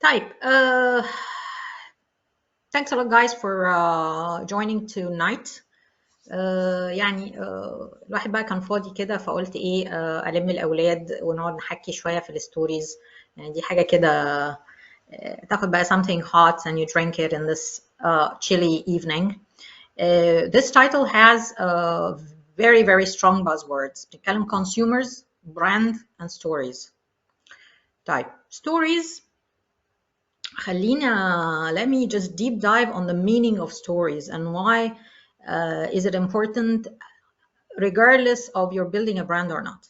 طيب thanks a lot guys for joining tonight. يعني الواحد بقى كان فاضي كده فقلت ايه ألم الأولاد ونقعد نحكي شوية في الستوريز. يعني دي حاجة كده تاخد بقى something hot and you drink it in this chilly evening. This title has very strong buzzwords. بنتكلم consumers, brand and stories. طيب stories. let me just deep dive on the meaning of stories and why is it important regardless of you're building a brand or not.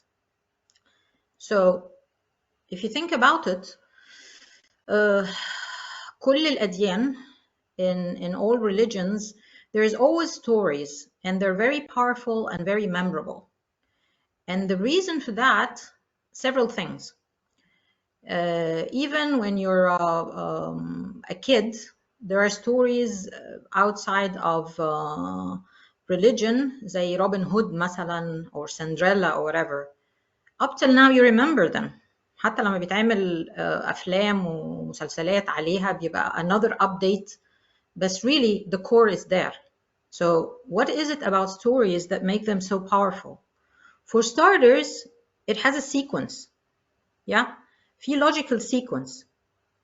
So if you think about it, كل الأديان in all religions there is always stories and they're very powerful and very memorable. And the reason for that, several things. Even when you're a kid, there are stories outside of religion, زي Robin Hood مثلا or Cinderella or whatever. Up till now you remember them. حتى لما بيتعمل أفلام ومسلسلات عليها بيبقى another update, but really the core is there. So what is it about stories that make them so powerful? For starters, it has a sequence. Yeah. في logical sequence.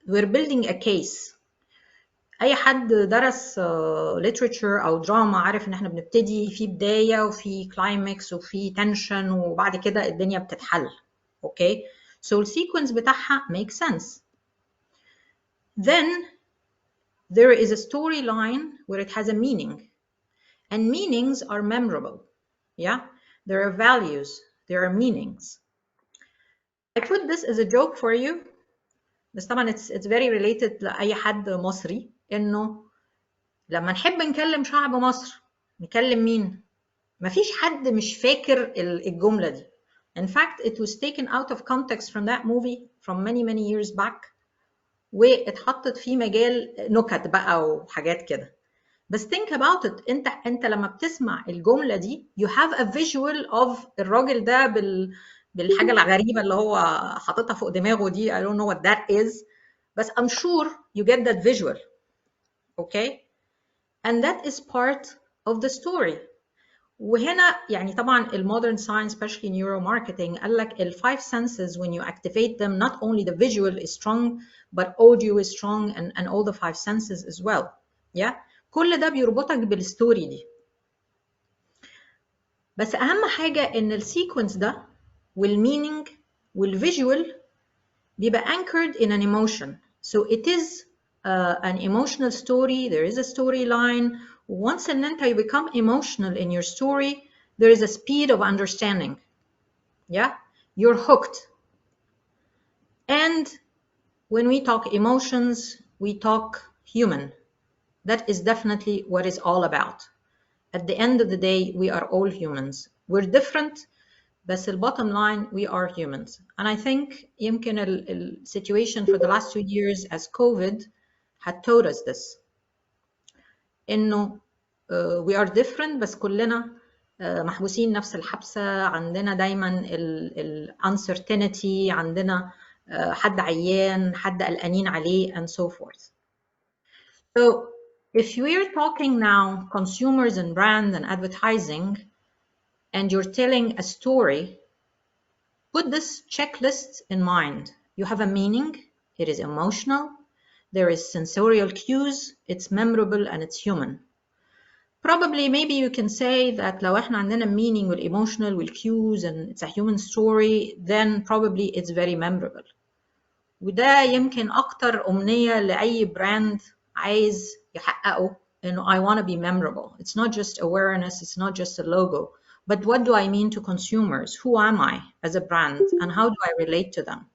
We're building a case. أي حد درس literature أو drama عارف إن إحنا بنبتدي في بداية وفي climax وفي tension وبعد كده الدنيا بتتحل. Okay? So the sequence بتاعها makes sense. Then there is a storyline where it has a meaning. And meanings are memorable. Yeah? There are values. There are meanings. I put this as a joke for you. بس طبعا it's very related لأي حد مصري إنه لما نحب نكلم شعب مصر نكلم مين؟ مفيش حد مش فاكر الجملة دي. In fact, it was taken out of context from that movie from many years back واتحطت في مجال نكت بقى وحاجات كده. بس think about it. انت لما بتسمع الجملة دي you have a visual of الراجل ده بالحاجة الغريبة اللي هو حاططها فوق دماغه دي. I don't know what that is, but I'm sure you get that visual. Okay? And that is part of the story. وهنا يعني طبعا modern science, especially neuromarketing, قال لك ال 5 senses when you activate them, not only the visual is strong, but audio is strong and all the 5 senses as well. Yeah? كل ده بيربطك بالستوري دي. بس أهم حاجة إن السيكونس ده والmeaning والvisual بيبقى anchored in an emotion. So it is an emotional story. There is a storyline. Once and then you become emotional in your story, there is a speed of understanding. Yeah, you're hooked. And when we talk emotions, we talk human. That is definitely what it's all about. At the end of the day, we are all humans. We're different, but the bottom line, we are humans. And I think يمكن the situation for the last 2 years as COVID had taught us this. إنه we are different بس كلنا محبوسين نفس الحبسة. عندنا دايما ال uncertainty. عندنا حد عيان، حد قلقانين عليه and so forth. So if we're talking now consumers and brand and advertising, and you're telling a story, put this checklist in mind. You have a meaning, it is emotional, there is sensorial cues, it's memorable and it's human. Probably maybe you can say that لو احنا عندنا meaning والemotional والcues and it's a human story, then probably it's very memorable. وده يمكن أكتر أمنية لأي براند عايز يحققه، إنه I want to be memorable. It's not just awareness, it's not just a logo, but what do I mean to consumers? Who am I as a brand and how do I relate to them?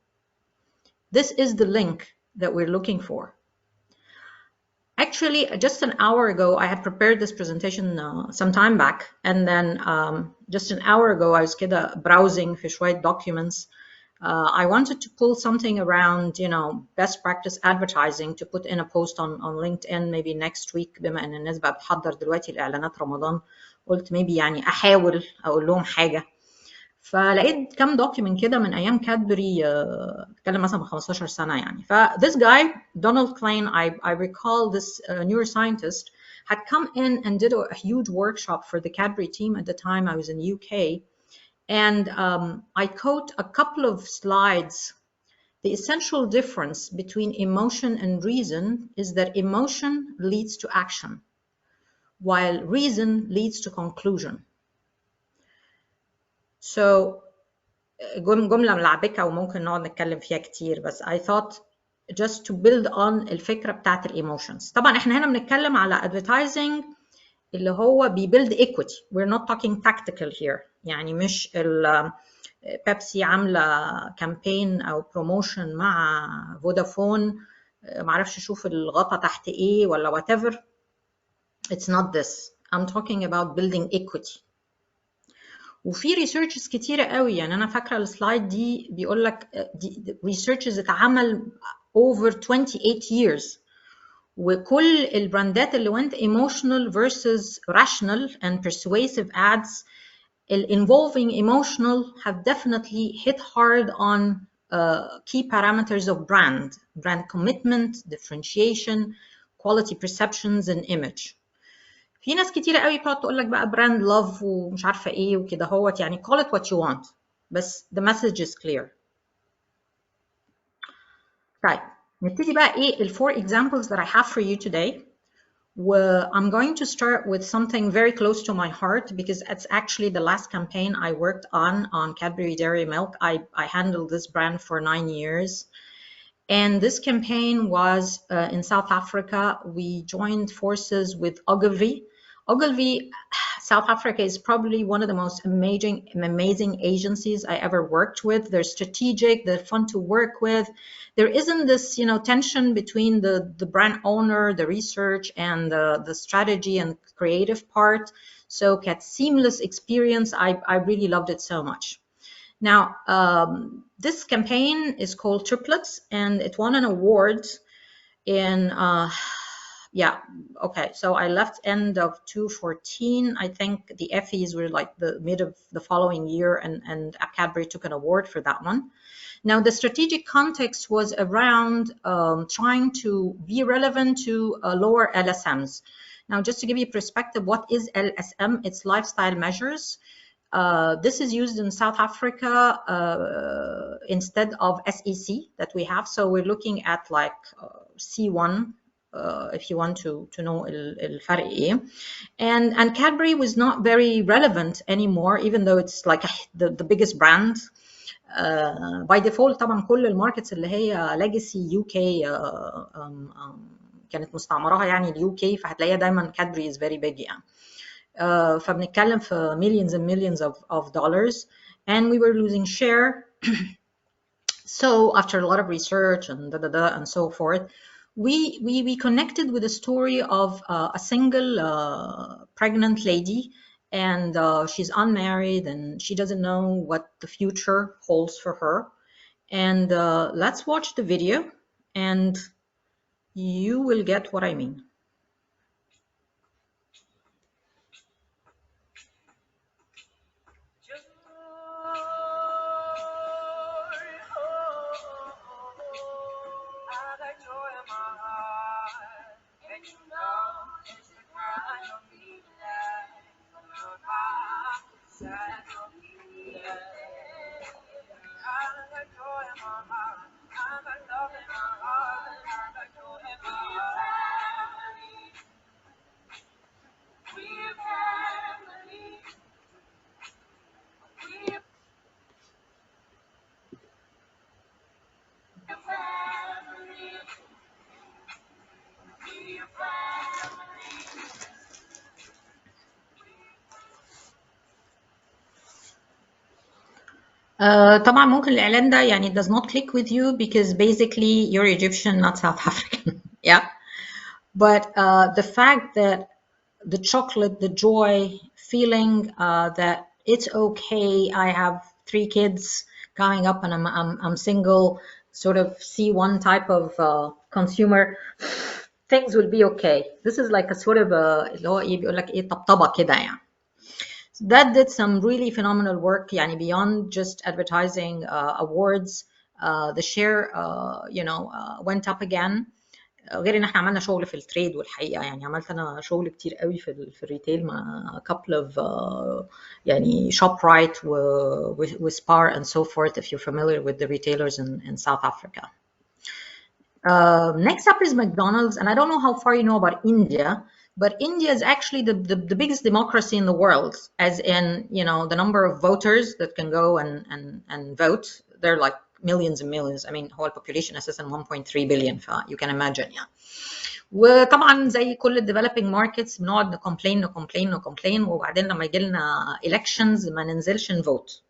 This is the link that we're looking for. Actually, just an hour ago, I had prepared this presentation some time back, and then just an hour ago, I was كده browsing في شوية documents. I wanted to pull something around, you know, best practice advertising to put in a post on LinkedIn maybe next week. بما إن الناس بقى بتحضر دلوقتي الإعلانات رمضان، قلت maybe يعني أحاول أقول لهم حاجة. فلقيت كام دوكيومنت كده من ايام كادبري، اتكلم مثلا من 15 سنه يعني. ف this guy Donald Klein, I recall this neuroscientist had come in and did a huge workshop for the Cadbury team at the time. I was in UK, and I quote a couple of slides. The essential difference between emotion and reason is that emotion leads to action, while reason leads to conclusion. So جملة ملعبكة وممكن نقعد نتكلم فيها كتير، بس I thought just to build on الفكرة بتاعت الايموشنز. طبعا احنا هنا بنتكلم على advertising اللي هو بيبيلد equity. We're not talking tactical here. يعني مش بيبسي عاملة كامبين أو بروموشن مع فودافون معرفش شوف الغطا تحت إيه ولا whatever. It's not this. I'm talking about building equity. وفي ريسيرشز كتيرة قوي، يعني أنا فاكرة السلايد دي بيقول لك ريسيرشز اتعمل over 28 years، وكل البراندات اللي went emotional versus rational and persuasive ads, involving emotional have definitely hit hard on key parameters of brand commitment, differentiation, quality perceptions and image. في ناس كتيرة قوي بتقعد تقول لك بقى براند لاف ومش عارفة ايه وكده هوت، يعني call it what you want، بس the message is clear. طيب نبتدي بقى ايه ال 4 examples that I have for you today. I'm going to start with something very close to my heart because it's actually the last campaign I worked on Cadbury Dairy Milk. I handled this brand for 9 years. And this campaign was in South Africa. We joined forces with Ogilvy. Ogilvy, South Africa is probably one of the most amazing agencies I ever worked with. They're strategic, they're fun to work with. There isn't this, tension between the brand owner, the research, and the strategy and creative part. So it had seamless experience. I really loved it so much. Now, this campaign is called Triplets, and it won an award in, so I left end of 2014. I think the Effies were like the mid of the following year, and Cadbury took an award for that one. Now, the strategic context was around trying to be relevant to lower LSMs. Now, just to give you perspective, what is LSM? It's lifestyle measures. This is used in South Africa instead of SEC that we have. So we're looking at like C1, if you want to know الفرق ايه. And Cadbury was not very relevant anymore, even though it's like the biggest brand. By default طبعا كل الماركتس اللي هي legacy UK كانت مستعمراها يعني اليو كي، فهتلاقيها دايما Cadbury is very big يعني. فبنتكلم في millions and millions of dollars, and we were losing share. So after a lot of research and so forth, we connected with the story of a single pregnant lady, and she's unmarried and she doesn't know what the future holds for her. And let's watch the video and you will get what I mean. طبعا ممكن الإعلان ده يعني does not click with you because basically you're Egyptian, not South African. Yeah, but the fact that the chocolate, the joy, feeling that it's okay, I have 3 kids coming up and I'm single, sort of C1 type of consumer, things will be okay. This is like a sort of اللي هو ايه بيقول لك ايه طبطبة كده يعني. that did some really phenomenal work يعني beyond just advertising awards. The share went up again. غير ان احنا عملنا شغل في التريد والحقيقه يعني عملت انا شغل كتير قوي في الريتيل مع couple of يعني ShopRite وSpar and so forth if you're familiar with the retailers in South Africa. Next up is McDonald's, and I don't know how far you know about India, but India is actually the biggest democracy in the world, as in, the number of voters that can go and vote. They're like millions and millions. I mean, whole population اساسا 1.3 billion, you can imagine. وطبعا زي كل developing markets بنقعد نكومبلين وبعدين لما يجي لنا elections ما ننزلش نفوت.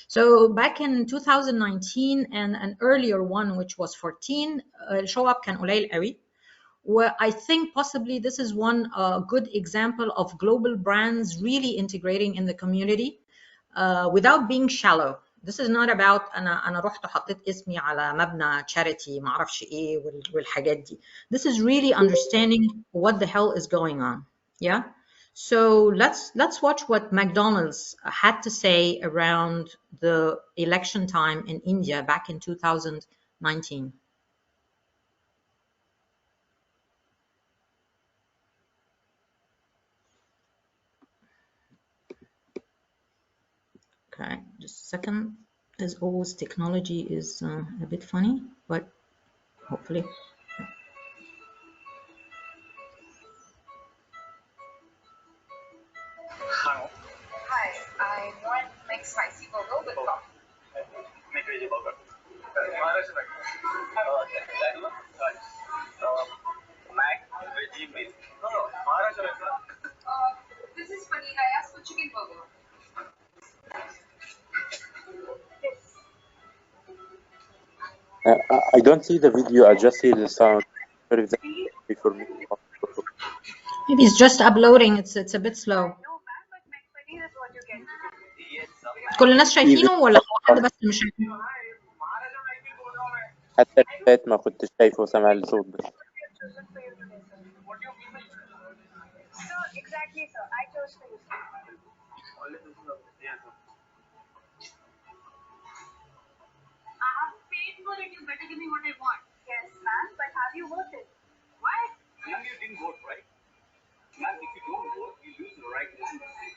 So back in 2019 and an earlier one which was 14, show up كان قليل قوي. I think possibly this is one good example of global brands really integrating in the community without being shallow. This is not about أنا رحت وحطيت اسمي على مبنى charity ما أعرفش إيه والحاجات دي. This is really understanding what the hell is going on. Yeah. So let's watch what McDonald's had to say around the election time in India back in 2019. Okay, just a second. As always, technology is a bit funny, but hopefully. Hi, I want McSpicy burger with coffee. McVeggie burger. Mac veggie meal. This is Paneer. I asked for chicken burger. I don't see the video, I just see the sound. For me. Maybe it's just uploading, it's a bit slow. كل الناس شايفينه ولا حد بس مش شايفينه؟ حتى الفات ما كنتش شايفه وسامع الصوت بس. Exactly, sir. I chose for you. I have paid for it. You better give me what I want. Yes, ma'am. But have you voted? What? Ma'am, you didn't vote, right? Ma'am, if you don't vote, you lose the right to listen to speak.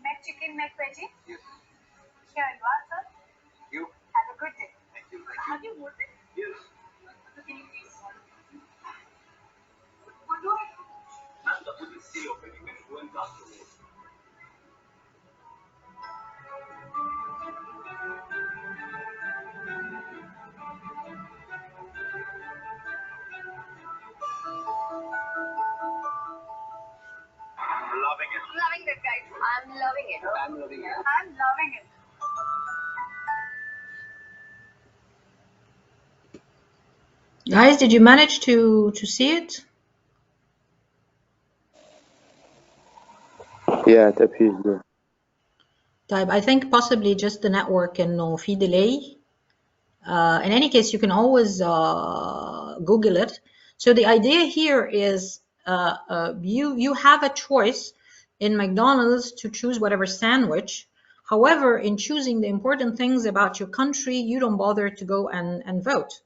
Mac chicken, Mac veggie? Yes. Here you are, sir. You. Have a good day. Thank you. Have you voted? Yes. So can you please? What do I do? Ma'am, the vote is still open. You can go and cast your vote. I'm loving it. I'm loving it, guys. I'm loving it. I'm loving it. I'm loving it. Guys, did you manage to see it? Yeah, it appears good. طيب, I think possibly just the network إنه في delay. In any case, you can always Google it. So the idea here is you have a choice in McDonald's to choose whatever sandwich. However, in choosing the important things about your country, you don't bother to go and vote.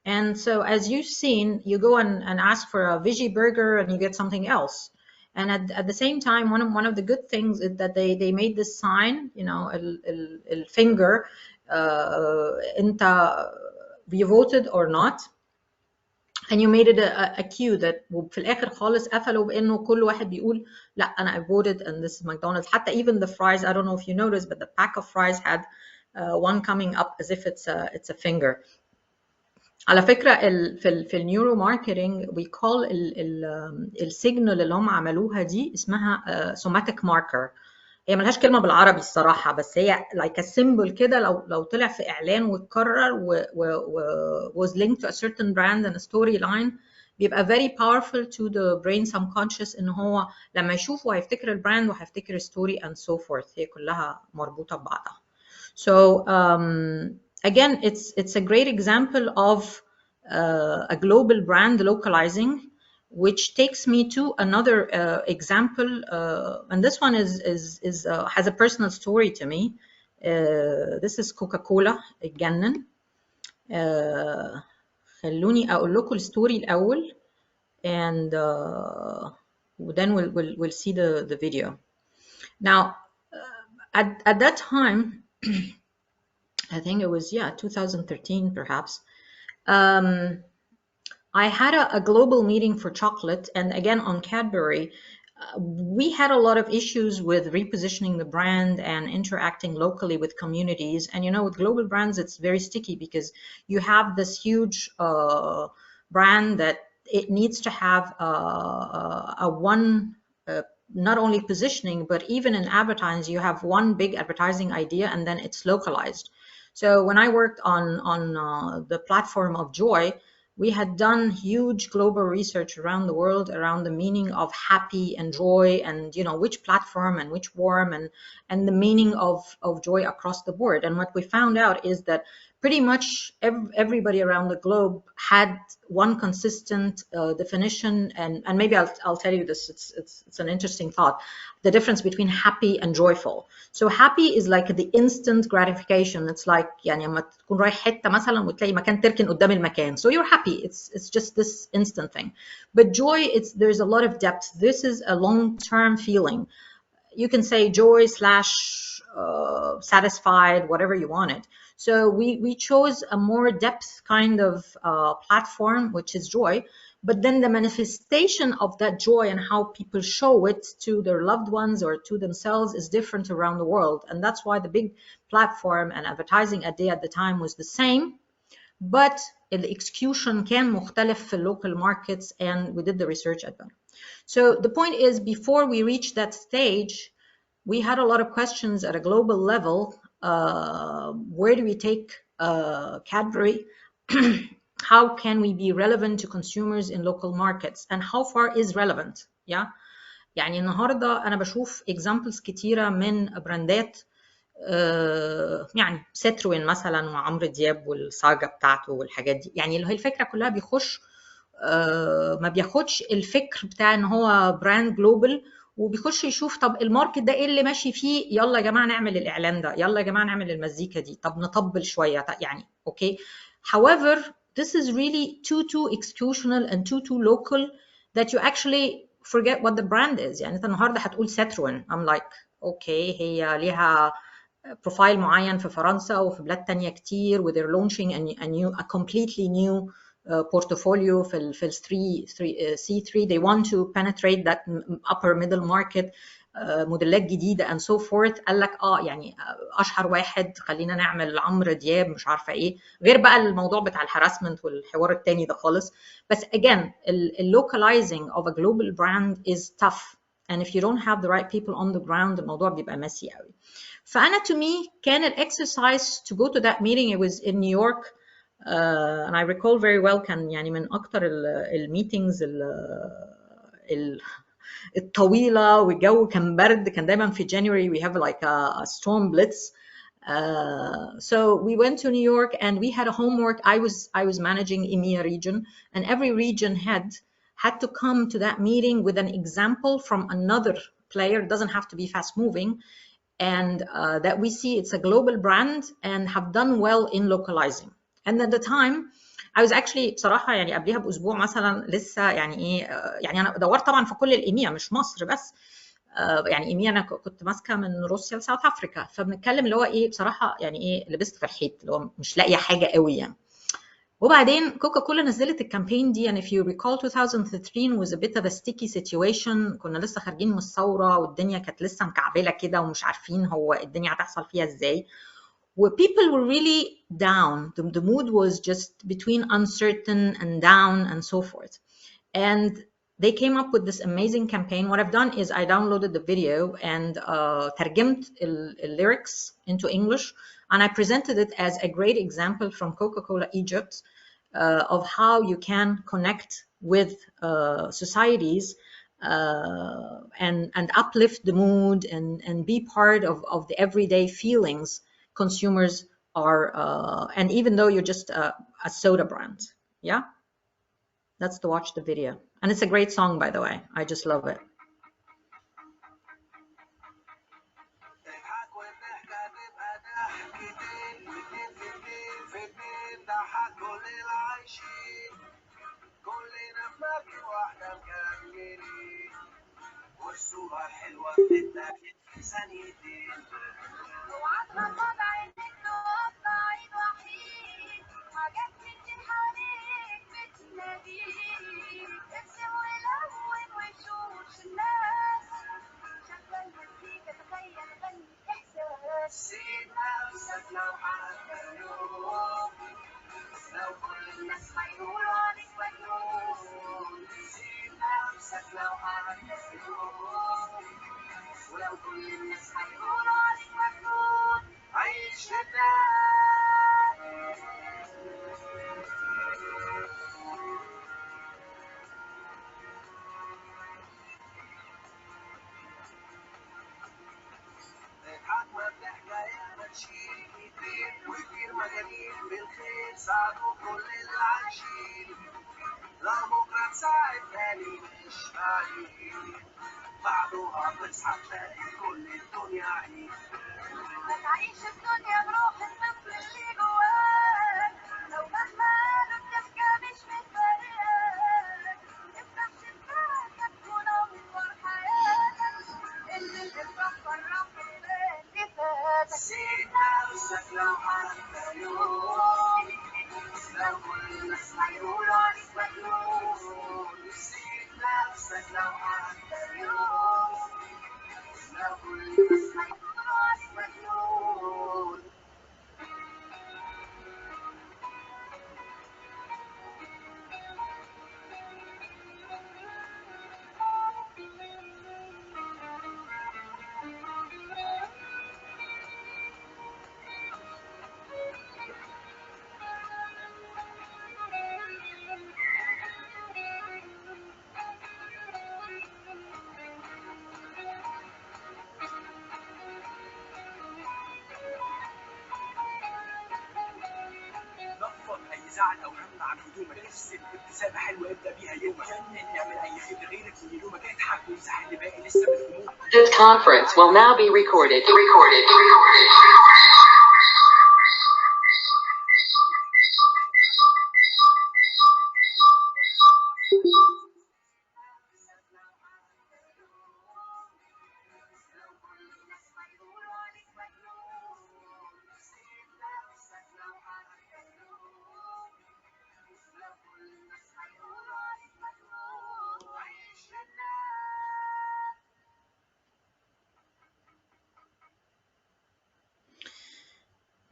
And so as you've seen, you go and ask for a veggie burger and you get something else. And at the same time, one of the good things is that they made this sign, el finger, انت you voted or not, and you made it a queue that في الآخر خالص قفلوا بإنه كل واحد بيقول لا أنا I voted and this is McDonald's. حتى even the fries, I don't know if you noticed, but the pack of fries had one coming up as if it's a finger. على فكرة في النيورو ماركتينج we call السيجنال اللي هم عملوها دي اسمها somatic marker. هي ملهاش كلمة بالعربي الصراحة، بس هي like a symbol كده لو طلع في إعلان واتكرر was linked to a certain brand and a storyline بيبقى very powerful to the brain subconscious إن هو لما يشوفه هيفتكر البراند وهيفتكر الستوري and so forth. هي كلها مربوطة ببعضها. So again, it's a great example of a global brand localizing which takes me to another example, and this one has a personal story to me. This is Coca-Cola اتجنن. خلوني أقول لكم الستوري الأول, and then we'll see the video. Now, at that time, I think it was 2013 perhaps. I had a global meeting for chocolate, and again on Cadbury, we had a lot of issues with repositioning the brand and interacting locally with communities. And with global brands, it's very sticky because you have this huge brand that it needs to have not only positioning, but even in advertising, you have one big advertising idea and then it's localized. So when I worked on the platform of Joy, we had done huge global research around the world around the meaning of happy and joy, and which platform and which form, and the meaning of joy across the board. And what we found out is that pretty much everybody around the globe had one consistent definition, and maybe I'll tell you this. It's an interesting thought. The difference between happy and joyful. So happy is like the instant gratification. It's like يعني لما تكون رايح حتة مثلا وتلاقي مكان تركن قدام المكان. So you're happy. It's just this instant thing. But joy, there's a lot of depth. This is a long-term feeling. You can say joy / satisfied, whatever you want it. So we chose a more depth kind of platform, which is joy. But then the manifestation of that joy and how people show it to their loved ones or to themselves is different around the world. And that's why the big platform and advertising idea at the time was the same, but the execution كان مختلف في local markets, and we did the research at them. So the point is, before we reached that stage, we had a lot of questions at a global level. Where do we take Cadbury? How can we be relevant to consumers in local markets? And how far is relevant? يعني النهارده أنا بشوف examples كتيرة من براندات يعني ستروين مثلا وعمرو دياب والساجا بتاعته والحاجات دي. يعني اللي هي الفكرة كلها بيخش ما بياخدش الفكر بتاع ان هو براند جلوبال وبيخش يشوف طب الماركت ده ايه اللي ماشي فيه، يلا يا جماعه نعمل الاعلان ده، يلا يا جماعه نعمل المزيكا دي، طب نطبل شويه يعني اوكي. However, this is really too executional and too local that you actually forget what the brand is. يعني انت النهارده هتقول ستروين، I'm like اوكي هي ليها بروفايل معين في فرنسا وفي بلاد تانية كتير و they're launching a completely new portfolio في ال C3. They want to penetrate that upper middle market, موديلات جديدة and so forth. قال لك يعني أشهر واحد خلينا نعمل عمرو دياب مش عارفة إيه، غير بقى الموضوع بتاع الهراسمنت والحوار التاني ده خالص. بس again localizing of a global brand is tough, and if you don't have the right people on the ground الموضوع بيبقى messy قوي. فأنا to me كان exercise to go to that meeting. It was in New York. and I recall very well كان يعني من أكتر الميتينجز الطويلة، والجو كان برد، كان دايما في January we have like a storm blitz. So we went to New York and we had a homework. I was managing EMEA region, and every region had to come to that meeting with an example from another player. It doesn't have to be fast moving, and that we see it's a global brand and have done well in localizing. And at the time I was actually بصراحة يعني قبلها بأسبوع مثلا لسه يعني إيه يعني أنا دورت طبعا في كل الإيميا مش مصر بس، يعني إيميا أنا كنت ماسكة من روسيا لساوث أفريكا، فبنتكلم اللي هو إيه بصراحة يعني إيه لبست في الحيط اللي هو مش لاقية حاجة قوي يعني. وبعدين كوكا كولا نزلت الكامبين دي، and if you recall 2013 was a bit of a sticky situation. كنا لسه خارجين من الثورة والدنيا كانت لسه مكعبلة كده ومش عارفين هو الدنيا هتحصل فيها إزاي. Where people were really down. The mood was just between uncertain and down and so forth. And they came up with this amazing campaign. What I've done is I downloaded the video and ترجمت lyrics into English, and I presented it as a great example from Coca-Cola Egypt of how you can connect with societies and uplift the mood and be part of the everyday feelings consumers are, and even though you're just a soda brand. Yeah, that's to watch the video. and it's a great song, by the way. I just love it. والصورة الحلوة بتتاخد في ثانيتين وعطرة عينك تقطع عيد وحيد حاجات كتير حواليك بتناديك ارسم ولون وشوش الناس شغل مزيكا تخيل غني احساس سيب نفسك لو حتى يوم لو كل الناس هيقولوا عليك مجنون سيب نفسك لو حتى يوم ولو كل الناس هيقولوا عليك مجنون عيش للناس اضحك وبضحكة ياما تشيل كتير وكتير مجانين بالخير ساعدوا كل اللي عايشين لو بكرة تساعد تاني مش بعيد بعدها تصحى تلاقي كل الدنيا عيد هتعيش الدنيا بروح الطفل اللي جواك لو مهما قالوا الضحكة مش متفرقاك افتح شباكك ونور حياتك اللي بتفرح فرح اللي فاتك سيب نفسك لو حتى يوم لو كل الناس هيقولوا عليك مجنون سيب نفسك لو حتى يوم لو كل الناس هيقولوا عليك مجنون نفض اي زعل او هم عن هدومك ارسم ابتسامه حلوه ابدا بيها يومك فنن اعمل اي خير لغيرك من يلومك اضحك وامسح اللي باقي لسه من همومك. This conference will now be recorded.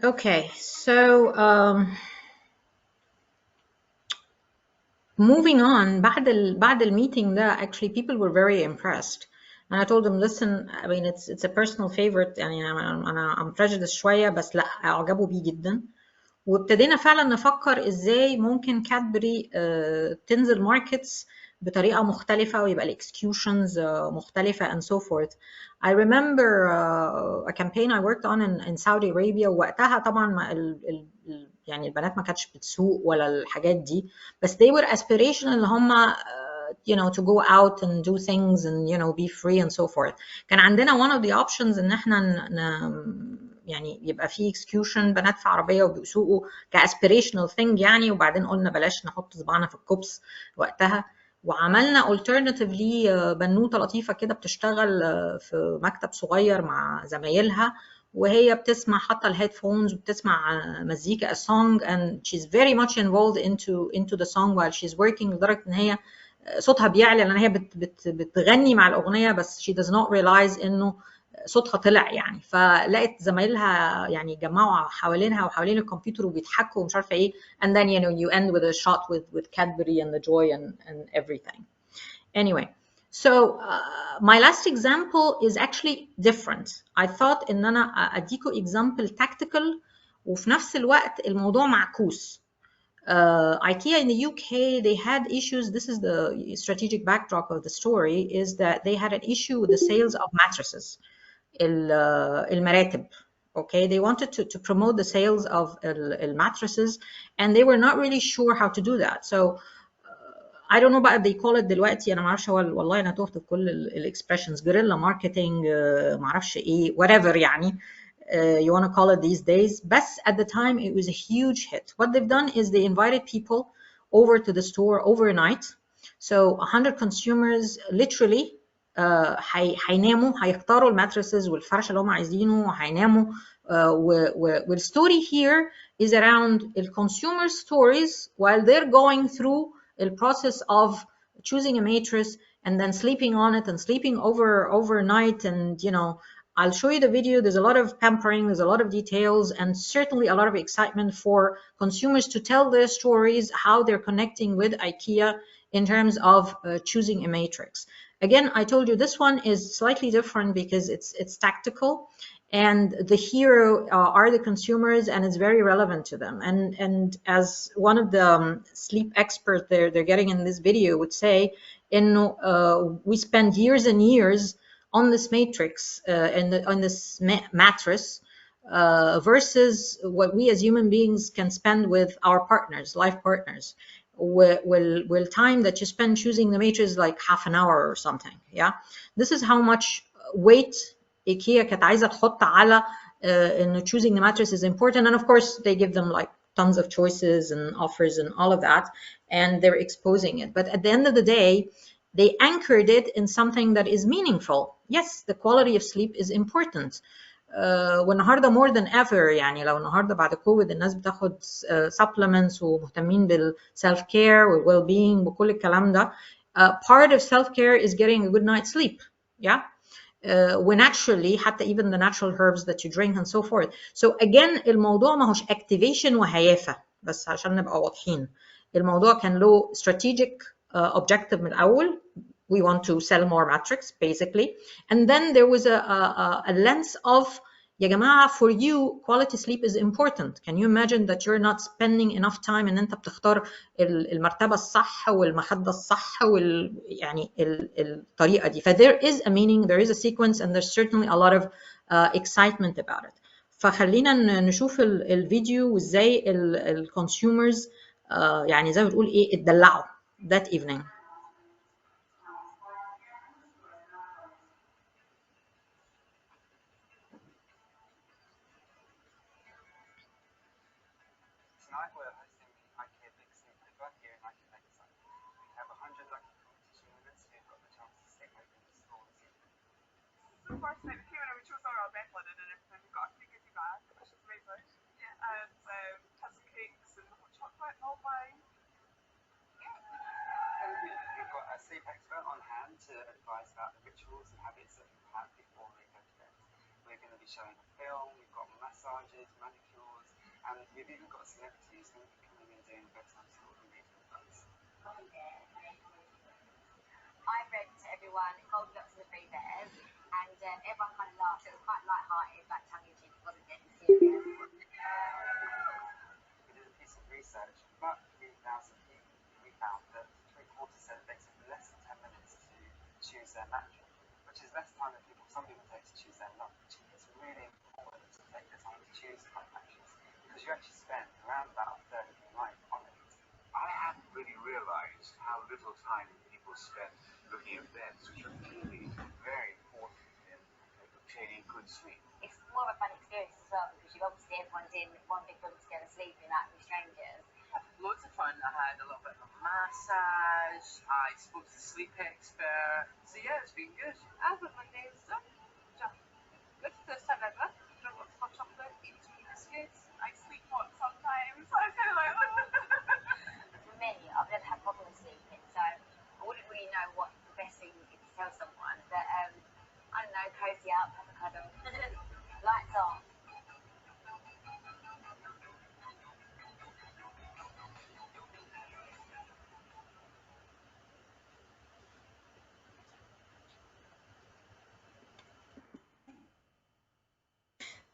Okay, so moving on, بعد الميتنج ده actually people were very impressed. And I told them, listen, I mean it's a personal favorite يعني I'm prejudiced شوية بس لا أعجبوا بيه جدا. وابتدينا فعلا نفكر ازاي ممكن كادبري تنزل ماركتس بطريقه مختلفه ويبقى الاكسكيوشنز مختلفه and so forth. I remember a campaign I worked on in Saudi Arabia وقتها طبعا يعني البنات ما كانتش بتسوق ولا الحاجات دي بس they were aspirational اللي هم you know to go out and do things and you know be free and so forth. كان عندنا one of the options ان احنا يعني يبقى في execution بنات في عربيه وبيسوقوا كاسبيريشنال ثينج يعني وبعدين قلنا بلاش نحط صباعنا في الكوبس وقتها وعملنا alternatively بنوته لطيفه كده بتشتغل في مكتب صغير مع زمايلها وهي بتسمع حاطه الهيدفونز وبتسمع مزيكا a song and she's very much involved into the song while she's working لدرجه ان هي صوتها بيعلى لان هي بتغني مع الاغنيه بس she does not realize انه صوتها طلع يعني فلقت زمايلها يعني جمعوا حوالينها وحوالين الكمبيوتر وبيضحكوا ومش عارفه ايه and then you know you end with a shot with Cadbury and the joy and everything. Anyway, so my last example is actually different. I thought ان انا اديكوا example tactical وفي نفس الوقت الموضوع معكوس. IKEA in the UK, they had issues. This is the strategic backdrop of the story, is that they had an issue with the sales of mattresses. المراتب. Okay, they wanted to promote the sales of mattresses and they were not really sure how to do that. So I don't know بقى they call it دلوقتي، انا ما اعرفش، هو والله انا تهت في كل الاكسبريشنز، guerrilla marketing، ما اعرفش ايه whatever يعني. You want to call it these days. But at the time, it was a huge hit. What they've done is they invited people over to the store overnight. So 100 consumers literally هيناموا، هيختاروا الماتريسز والفرش اللي هم عايزينه، هيناموا. والstory here is around the consumer stories while they're going through the process of choosing a mattress and then sleeping on it and sleeping overnight. And you know, I'll show you the video. There's a lot of pampering, there's a lot of details, and certainly a lot of excitement for consumers to tell their stories, how they're connecting with IKEA in terms of choosing a matrix. Again, I told you this one is slightly different because it's tactical, and the hero are the consumers, and it's very relevant to them. And as one of the sleep experts they're getting in this video would say, we spend years and years on this matrix on this mattress versus what we as human beings can spend with our partners, life partners. Will time that you spend choosing the matrix like half an hour or something. Yeah, this is how much weight IKEA كانت عايزة تحط على choosing the mattress is important. And of course they give them like tons of choices and offers and all of that, and they're exposing it. But at the end of the day, they anchored it in something that is meaningful. Yes, the quality of sleep is important. والنهارده more than ever يعني لو النهارده بعد كوفيد الناس بتاخد supplements ومهتمين بالself care والwell being وكل الكلام ده, part of self care is getting a good night's sleep. Yeah. وناتشرالي حتى even the natural herbs that you drink and so forth. So again الموضوع ما هوش activation وهيافة بس عشان نبقى واضحين. الموضوع كان له strategic objective من الأول. We want to sell more matrix basically, and then there was a lens of يا جماعة, for you quality sleep is important. Can you imagine that you're not spending enough time ان انت بتختار المرتبة الصح والمخدة الصح يعني الطريقة دي. there is a meaning, there is a sequence, and there's certainly a lot of excitement about it. فخلينا نشوف الفيديو وازاي الكونسيومرز يعني زي ما بتقول ايه اتدلعوا that evening. Sleep expert on hand to advise about the rituals and habits that people have before they go to bed. We're going to be showing a film, we've got massages, manicures, and we've even got celebrities who will be coming and doing bedtime stories with us. I read to everyone Goldilocks and the Three Bears, and everyone kind of laughed. It was quite light-hearted, like tongue-in-cheek. It wasn't getting serious. We did a piece of research, about 3,000 people. We found that 3/4 said it takes less than 10 minutes to choose their mattress, which is less time than some people take to choose their lunch. It's really important to take the time to choose the right mattress because you actually spend around about a third of your life on it. I hadn't really realized how little time people spend looking at beds, which are clearly very important in obtaining good sleep. It's more of a fun experience as well because you've obviously everyone's in one big room together sleeping like with strangers. Loads of fun. I had a little bit of a massage. I spoke to the sleep expert. So yeah, it's been good. I've got my nails done. Good. First time ever. Drink lots of hot chocolate, eat tea biscuits. I sleepwalk sometimes. So I'm kind of like. For me, I've never had problems sleeping, so I wouldn't really know what the best thing is to tell someone. But I don't know, cozy up, have a cuddle, lights on.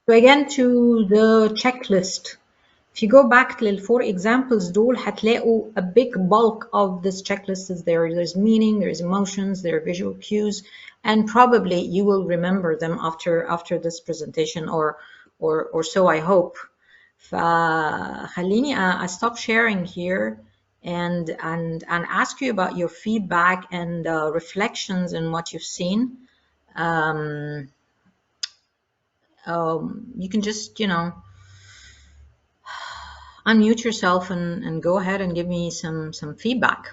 So again to the checklist. If you go back to the 4 examples دول هتلاقوا a big bulk of this checklist is there. There's meaning, there's emotions, there are visual cues, and probably you will remember them after this presentation or so I hope. فخليني I stop sharing here and ask you about your feedback and reflections in what you've seen. You can just, you know, unmute yourself and go ahead and give me some feedback.